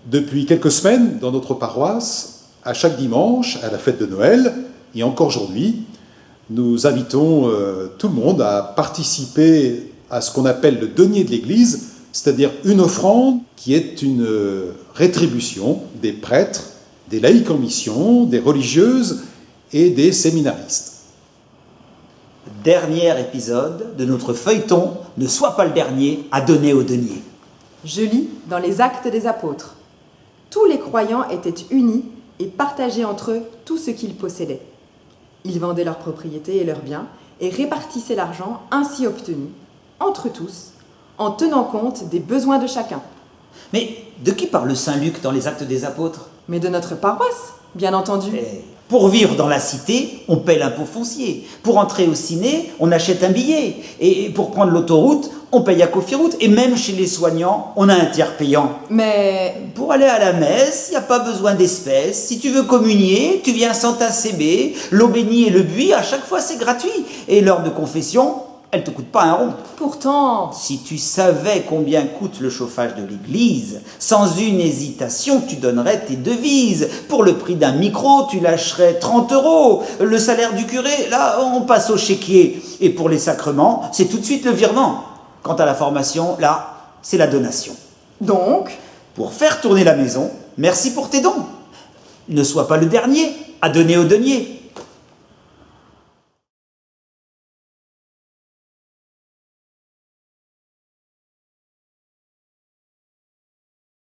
Depuis quelques semaines, dans notre paroisse, à chaque dimanche, à la fête de Noël, et encore aujourd'hui, nous invitons tout le monde à participer à ce qu'on appelle le denier de l'Église, c'est-à-dire une offrande qui est une rétribution des prêtres, des laïcs en mission, des religieuses et des séminaristes. Dernier épisode de notre feuilleton « Ne sois pas le dernier à donner au denier ». Je lis dans les Actes des Apôtres. Tous les croyants étaient unis et partageaient entre eux tout ce qu'ils possédaient. Ils vendaient leurs propriétés et leurs biens et répartissaient l'argent ainsi obtenu, entre tous, en tenant compte des besoins de chacun. Mais de qui parle Saint Luc dans les Actes des Apôtres ? Mais de notre paroisse, bien entendu. Pour vivre dans la cité, on paie l'impôt foncier. Pour entrer au ciné, on achète un billet. Et pour prendre l'autoroute, on paye à Cofiroute. Et même chez les soignants, on a un tiers payant. Mais pour aller à la messe, il n'y a pas besoin d'espèces. Si tu veux communier, tu viens sans ta CB. L'eau bénie et le buis, à chaque fois, c'est gratuit. Et l'heure de confession, elle ne te coûte pas un rond. Pourtant, si tu savais combien coûte le chauffage de l'église, sans une hésitation, tu donnerais tes devises. Pour le prix d'un micro, tu lâcherais 30 €. Le salaire du curé, là, on passe au chéquier. Et pour les sacrements, c'est tout de suite le virement. Quant à la formation, là, c'est la donation. Donc, pour faire tourner la maison, merci pour tes dons. Ne sois pas le dernier à donner au denier.